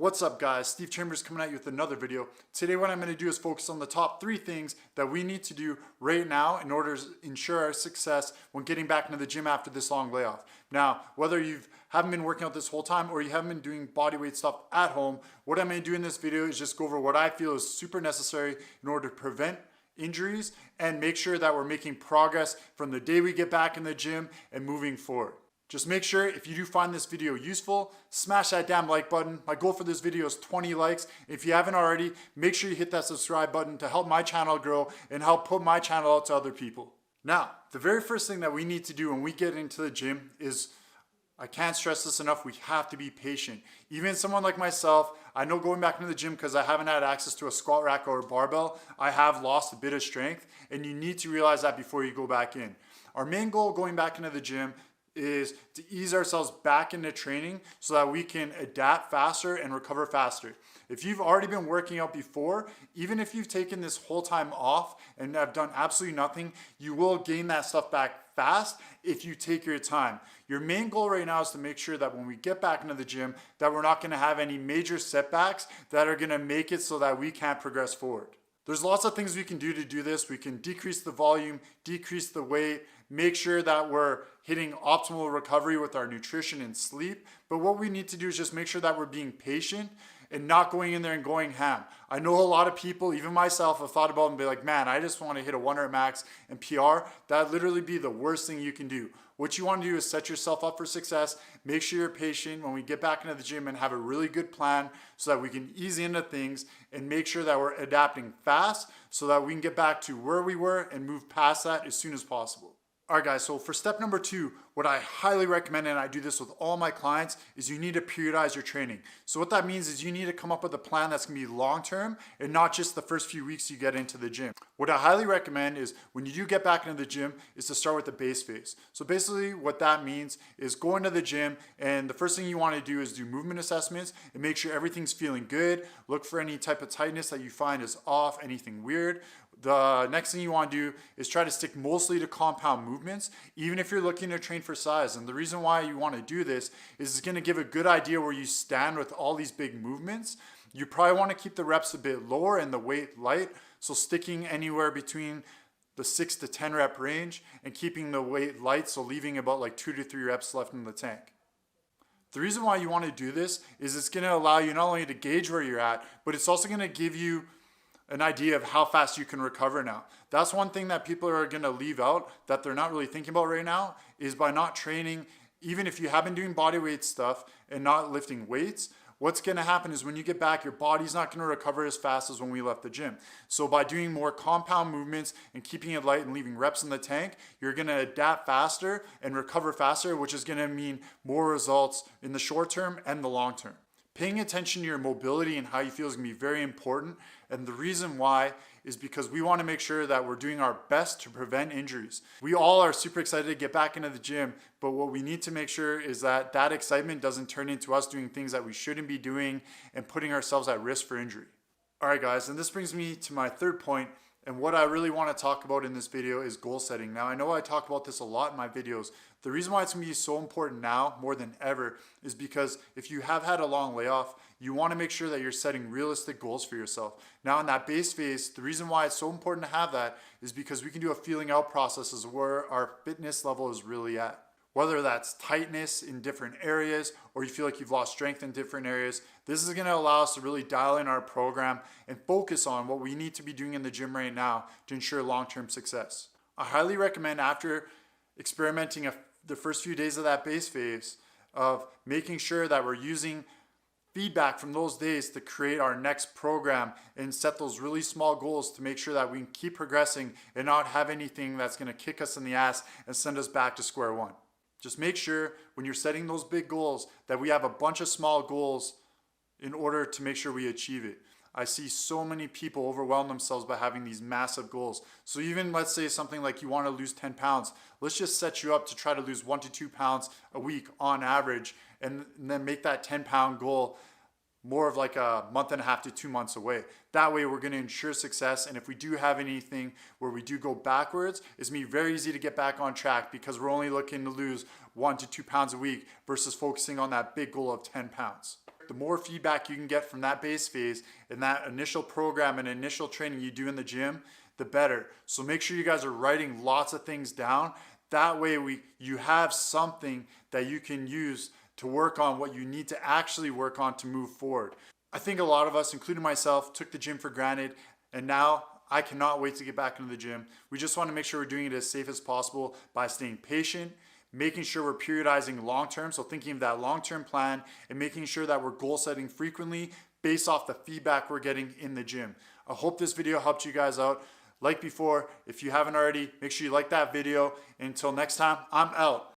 What's up guys, Steve Chambers coming at you with another video. Today what I'm going to do is focus on the top 3 things that we need to do right now in order to ensure our success when getting back into the gym after this long layoff. Now, whether you haven't been working out this whole time or you haven't been doing bodyweight stuff at home, what I'm going to do in this video is just go over what I feel is super necessary in order to prevent injuries and make sure that we're making progress from the day we get back in the gym and moving forward. Just make sure if you do find this video useful, smash that damn like button. My goal for this video is 20 likes. If you haven't already, make sure you hit that subscribe button to help my channel grow and help put my channel out to other people. Now, the very first thing that we need to do when we get into the gym is, I can't stress this enough, we have to be patient. Even someone like myself, I know going back into the gym because I haven't had access to a squat rack or a barbell, I have lost a bit of strength, and you need to realize that before you go back in. Our main goal going back into the gym is to ease ourselves back into training so that we can adapt faster and recover faster. If you've already been working out before, even if you've taken this whole time off and have done absolutely nothing, you will gain that stuff back fast if you take your time. Your main goal right now is to make sure that when we get back into the gym that we're not going to have any major setbacks that are going to make it so that we can't progress forward. There's lots of things we can do to do this. We can decrease the volume, decrease the weight, make sure that we're hitting optimal recovery with our nutrition and sleep. But what we need to do is just make sure that we're being patient and not going in there and going ham. I know a lot of people, even myself, have thought about it and be like, man, I just want to hit a 1 rep max and PR. That'd literally be the worst thing you can do. What you want to do is set yourself up for success. Make sure you're patient when we get back into the gym and have a really good plan so that we can ease into things and make sure that we're adapting fast so that we can get back to where we were and move past that as soon as possible. All right guys, so for step number 2, what I highly recommend, and I do this with all my clients, is you need to periodize your training. So what that means is you need to come up with a plan that's gonna be long-term and not just the first few weeks you get into the gym. What I highly recommend is when you do get back into the gym is to start with the base phase. So basically what that means is go into the gym and the first thing you wanna do is do movement assessments and make sure everything's feeling good. Look for any type of tightness that you find is off, anything weird. The next thing you want to do is try to stick mostly to compound movements, even if you're looking to train for size. And the reason why you want to do this is it's going to give a good idea where you stand with all these big movements. You probably want to keep the reps a bit lower and the weight light, so sticking anywhere between the 6 to 10 rep range and keeping the weight light, so leaving about like 2 to 3 reps left in the tank. The reason why you want to do this is it's going to allow you not only to gauge where you're at, but it's also going to give you an idea of how fast you can recover now. That's one thing that people are gonna leave out that they're not really thinking about right now is by not training, even if you have been doing body weight stuff and not lifting weights, what's gonna happen is when you get back, your body's not gonna recover as fast as when we left the gym. So by doing more compound movements and keeping it light and leaving reps in the tank, you're gonna adapt faster and recover faster, which is gonna mean more results in the short term and the long term. Paying attention to your mobility and how you feel is going to be very important. And the reason why is because we want to make sure that we're doing our best to prevent injuries. We all are super excited to get back into the gym, but what we need to make sure is that that excitement doesn't turn into us doing things that we shouldn't be doing and putting ourselves at risk for injury. All right guys, and this brings me to my third point. And what I really want to talk about in this video is goal setting. Now, I know I talk about this a lot in my videos. The reason why it's going to be so important now more than ever is because if you have had a long layoff, you want to make sure that you're setting realistic goals for yourself. Now, in that base phase, the reason why it's so important to have that is because we can do a feeling out process as where our fitness level is really at. Whether that's tightness in different areas or you feel like you've lost strength in different areas, this is going to allow us to really dial in our program and focus on what we need to be doing in the gym right now to ensure long-term success. I highly recommend after experimenting the first few days of that base phase of making sure that we're using feedback from those days to create our next program and set those really small goals to make sure that we can keep progressing and not have anything that's going to kick us in the ass and send us back to square one. Just make sure when you're setting those big goals that we have a bunch of small goals in order to make sure we achieve it. I see so many people overwhelm themselves by having these massive goals. So even let's say something like you want to lose 10 pounds, let's just set you up to try to lose 1 to 2 pounds a week on average and then make that 10-pound goal more of like a month and a half to 2 months away. That way we're going to ensure success, and if we do have anything where we do go backwards, it's going to be very easy to get back on track because we're only looking to lose 1 to 2 pounds a week versus focusing on that big goal of 10 pounds. the more feedback you can get from that base phase and that initial program and initial training you do in the gym, the better. So make sure you guys are writing lots of things down. That way you have something that you can use to work on what you need to actually work on to move forward. I think a lot of us, including myself, took the gym for granted, and now I cannot wait to get back into the gym. We just want to make sure we're doing it as safe as possible by staying patient, making sure we're periodizing long-term, so thinking of that long-term plan, and making sure that we're goal setting frequently based off the feedback we're getting in the gym. I hope this video helped you guys out. Like before, if you haven't already, make sure you like that video. Until next time, I'm out.